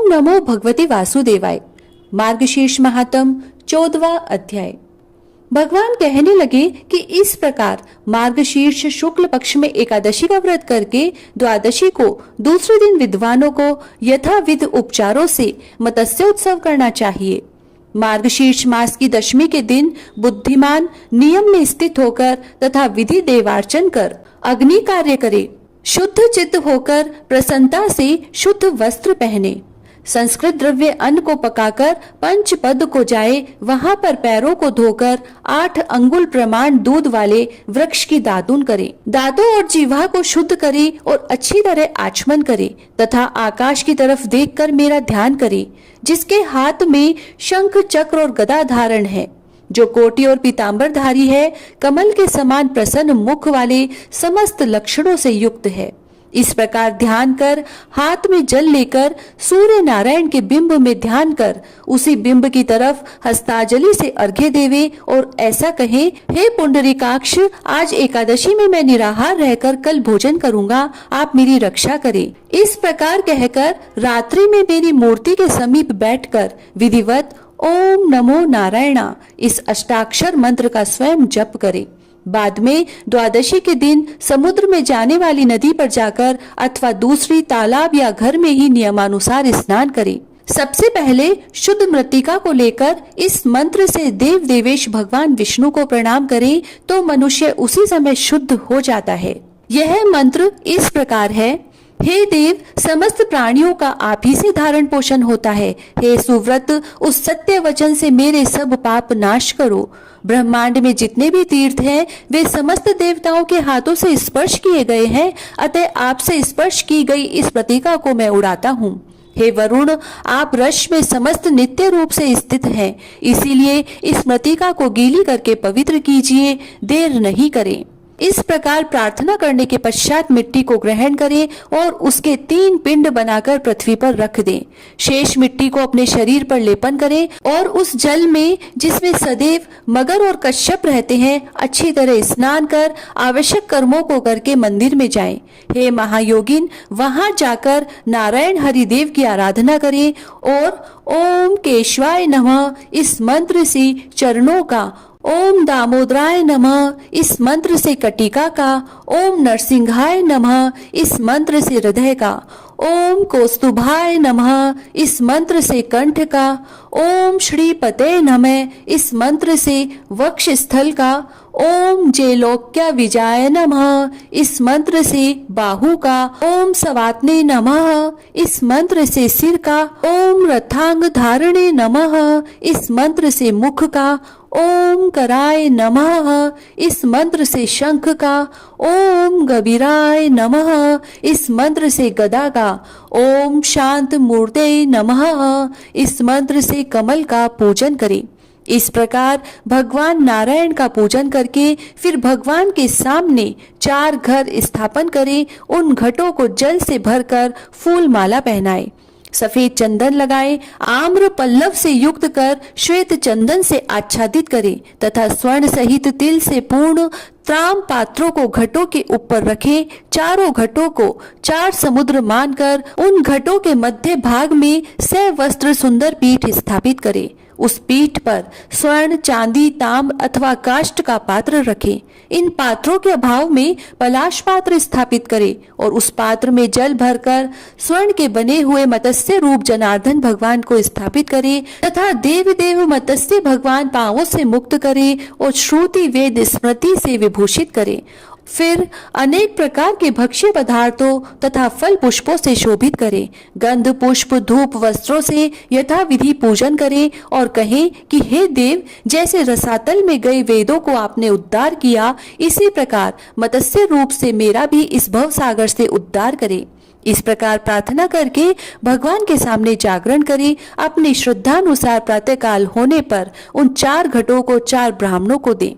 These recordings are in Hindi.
नमो भगवते वासुदेवाय। मार्गशीर्ष महात्म 14वां अध्याय। भगवान कहने लगे कि इस प्रकार मार्गशीर्ष शुक्ल पक्ष में एकादशी का व्रत करके द्वादशी को दूसरे दिन विद्वानों को यथाविध उपचारों से मत्स्योत्सव करना चाहिए। मार्गशीर्ष मास की दशमी के दिन बुद्धिमान नियम में स्थित होकर तथा विधि देवार्चन कर अग्नि कार्य करे, शुद्ध चित्त होकर प्रसन्नता से शुद्ध वस्त्र पहने, संस्कृत द्रव्य अन्न को पकाकर पंच पद को जाए, वहां पर पैरों को धोकर 8 अंगुल प्रमाण दूध वाले वृक्ष की दातून करे, दांतों और जीवा को शुद्ध करे और अच्छी तरह आचमन करे तथा आकाश की तरफ देखकर मेरा ध्यान करे, जिसके हाथ में शंख चक्र और गदा धारण है, जो कोटि और पीतांबर धारी है, कमल के समान प्रसन्न मुख वाले समस्त लक्षणों से युक्त है। इस प्रकार ध्यान कर हाथ में जल लेकर सूर्य नारायण के बिंब में ध्यान कर उसी बिंब की तरफ हस्ताजलि से अर्घ्य देवे और ऐसा कहे, हे पुंडरीकाक्ष, आज एकादशी में मैं निराहार रहकर कल भोजन करूंगा, आप मेरी रक्षा करें। इस प्रकार कहकर रात्रि में मेरी मूर्ति के समीप बैठकर विधिवत ओम नमो नारायणा इस अष्टाक्षर मंत्र का स्वयं जप करे। बाद में द्वादशी के दिन समुद्र में जाने वाली नदी पर जाकर अथवा दूसरी तालाब या घर में ही नियमानुसार स्नान करे। सबसे पहले शुद्ध मृत्तिका को लेकर इस मंत्र से देव देवेश भगवान विष्णु को प्रणाम करे तो मनुष्य उसी समय शुद्ध हो जाता है। यह मंत्र इस प्रकार है, हे देव, समस्त प्राणियों का आप ही से धारण पोषण होता है। हे सुव्रत, उस सत्य वचन से मेरे सब पाप नाश करो। ब्रह्मांड में जितने भी तीर्थ हैं वे समस्त देवताओं के हाथों से स्पर्श किए गए हैं, अतः आपसे स्पर्श की गई इस प्रतीका को मैं उड़ाता हूँ। हे वरुण, आप रश में समस्त नित्य रूप से स्थित हैं, इसीलिए इस मृत्तिका को गीली करके पवित्र कीजिए, देर नहीं करें। इस प्रकार प्रार्थना करने के पश्चात मिट्टी को ग्रहण करें और उसके 3 पिंड बनाकर पृथ्वी पर रख दें। शेष मिट्टी को अपने शरीर पर लेपन करें और उस जल में जिसमें सदैव मगर और कश्यप रहते हैं अच्छी तरह स्नान कर आवश्यक कर्मों को करके मंदिर में जाएं। हे महायोगिन, वहां जाकर नारायण हरिदेव की आराधना करें और ओम केशवाय नमः इस मंत्र से चरणों का, ओम दामोदराय नमः इस मंत्र से कटिका का, ओम नरसिंहाय नमः इस मंत्र से हृदय का, ओम कौस्तुभाय नमः इस मंत्र से कंठ का, ओम श्रीपते नमः इस मंत्र से वक्ष स्थल का, ओम जयलोक्या विजय नमः इस मंत्र से बाहु का, ओम सवात्ने नमः इस मंत्र से सिर का, ओम रथांग धारणे नमः इस मंत्र से मुख का, ओम कराय नमः इस मंत्र से शंख का, ओम गभीराय नमः इस मंत्र से गदा का, ओम शांत मूर्ते नमः इस मंत्र से कमल का पूजन करें। इस प्रकार भगवान नारायण का पूजन करके फिर भगवान के सामने 4 घर स्थापन करें, उन घटों को जल से भरकर फूल माला पहनाए, सफेद चंदन लगाए, आम्र पल्लव से युक्त कर श्वेत चंदन से आच्छादित करें तथा स्वर्ण सहित तिल से पूर्ण त्राम पात्रों को घटों के ऊपर रखें। चारों घटों को 4 समुद्र मानकर उन घटों के मध्य भाग में 6 वस्त्र सुंदर पीठ स्थापित करें। उस पीठ पर स्वर्ण, चांदी, ताम्र अथवा काष्ठ का पात्र रखें। इन पात्रों के अभाव में पलाश पात्र स्थापित करें और उस पात्र में जल भरकर स्वर्ण के बने हुए मत्स्य रूप जनार्दन भगवान को स्थापित करें तथा देव देव मत्स्य भगवान पांवों से मुक्त करें और श्रुति वेद स्मृति से विभूषित करें। फिर अनेक प्रकार के भक्ष्य पदार्थों तथा फल पुष्पों से शोभित करें। गंध, पुष्प, धूप, वस्त्रों से यथा विधि पूजन करें और कहें कि हे देव, जैसे रसातल में गए वेदों को आपने उद्धार किया, इसी प्रकार मत्स्य रूप से मेरा भी इस भव सागर से उद्धार करें। इस प्रकार प्रार्थना करके भगवान के सामने जागरण करें। अपनी श्रद्धानुसार प्रातःकाल होने पर उन 4 घटों को 4 ब्राह्मणों को दें।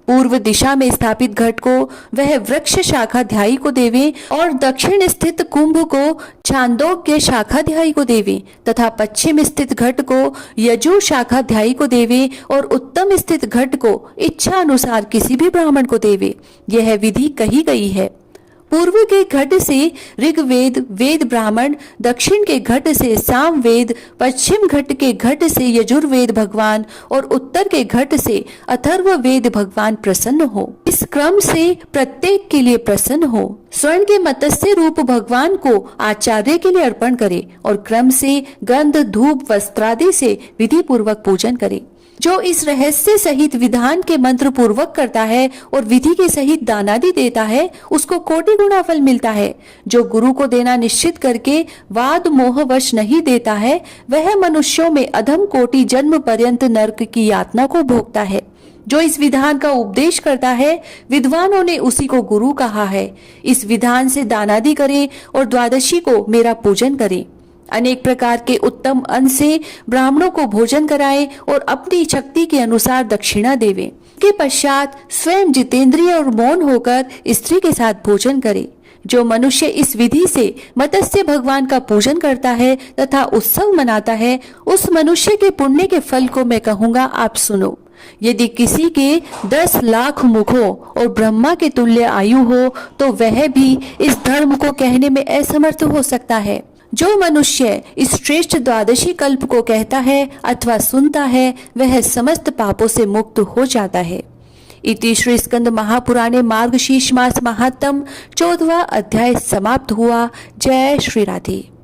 पूर्व दिशा में स्थापित घट को वह वृक्ष शाखाध्यायी को देवे और दक्षिण स्थित कुंभ को छांदोग्य शाखाध्यायी को देवे तथा पश्चिम स्थित घट को यजु शाखाध्यायी को देवे और उत्तम स्थित घट को इच्छा अनुसार किसी भी ब्राह्मण को देवे। यह विधि कही गई है। पूर्व के घट से ऋग्वेद, वेद ब्राह्मण, दक्षिण के घट से साम वेद, पश्चिम घट के घट से यजुर्वेद भगवान और उत्तर के घट से अथर्व वेद भगवान प्रसन्न हो। इस क्रम से प्रत्येक के लिए प्रसन्न हो। स्वर्ण के मत्स्य रूप भगवान को आचार्य के लिए अर्पण करे और क्रम से गंध, धूप, वस्त्रादि से विधि पूर्वक पूजन करे। जो इस रहस्य सहित विधान के मंत्र पूर्वक करता है और विधि के सहित दानादि देता है, उसको कोटि गुना फल मिलता है। जो गुरु को देना निश्चित करके वाद मोहवश नहीं देता है, वह मनुष्यों में अधम कोटि जन्म पर्यंत नरक की यातना को भोगता है। जो इस विधान का उपदेश करता है, विद्वानों ने उसी को गुरु कहा है। इस विधान से दानादि करे और द्वादशी को मेरा पूजन करे। अनेक प्रकार के उत्तम अन्न से ब्राह्मणों को भोजन कराए और अपनी शक्ति के अनुसार दक्षिणा देवे। के पश्चात स्वयं जितेंद्रिय और मौन होकर स्त्री के साथ भोजन करे। जो मनुष्य इस विधि से मत्स्य भगवान का पूजन करता है तथा उत्सव मनाता है, उस मनुष्य के पुण्य के फल को मैं कहूँगा, आप सुनो। यदि किसी के 10 लाख मुख हो और ब्रह्मा के तुल्य आयु हो, तो वह भी इस धर्म को कहने में असमर्थ हो सकता है। जो मनुष्य इस श्रेष्ठ द्वादशी कल्प को कहता है अथवा सुनता है, वह समस्त पापों से मुक्त हो जाता है। इति श्री स्कंद महापुराणे मार्गशीर्ष मास महात्म 14वां अध्याय समाप्त हुआ। जय श्री राधे।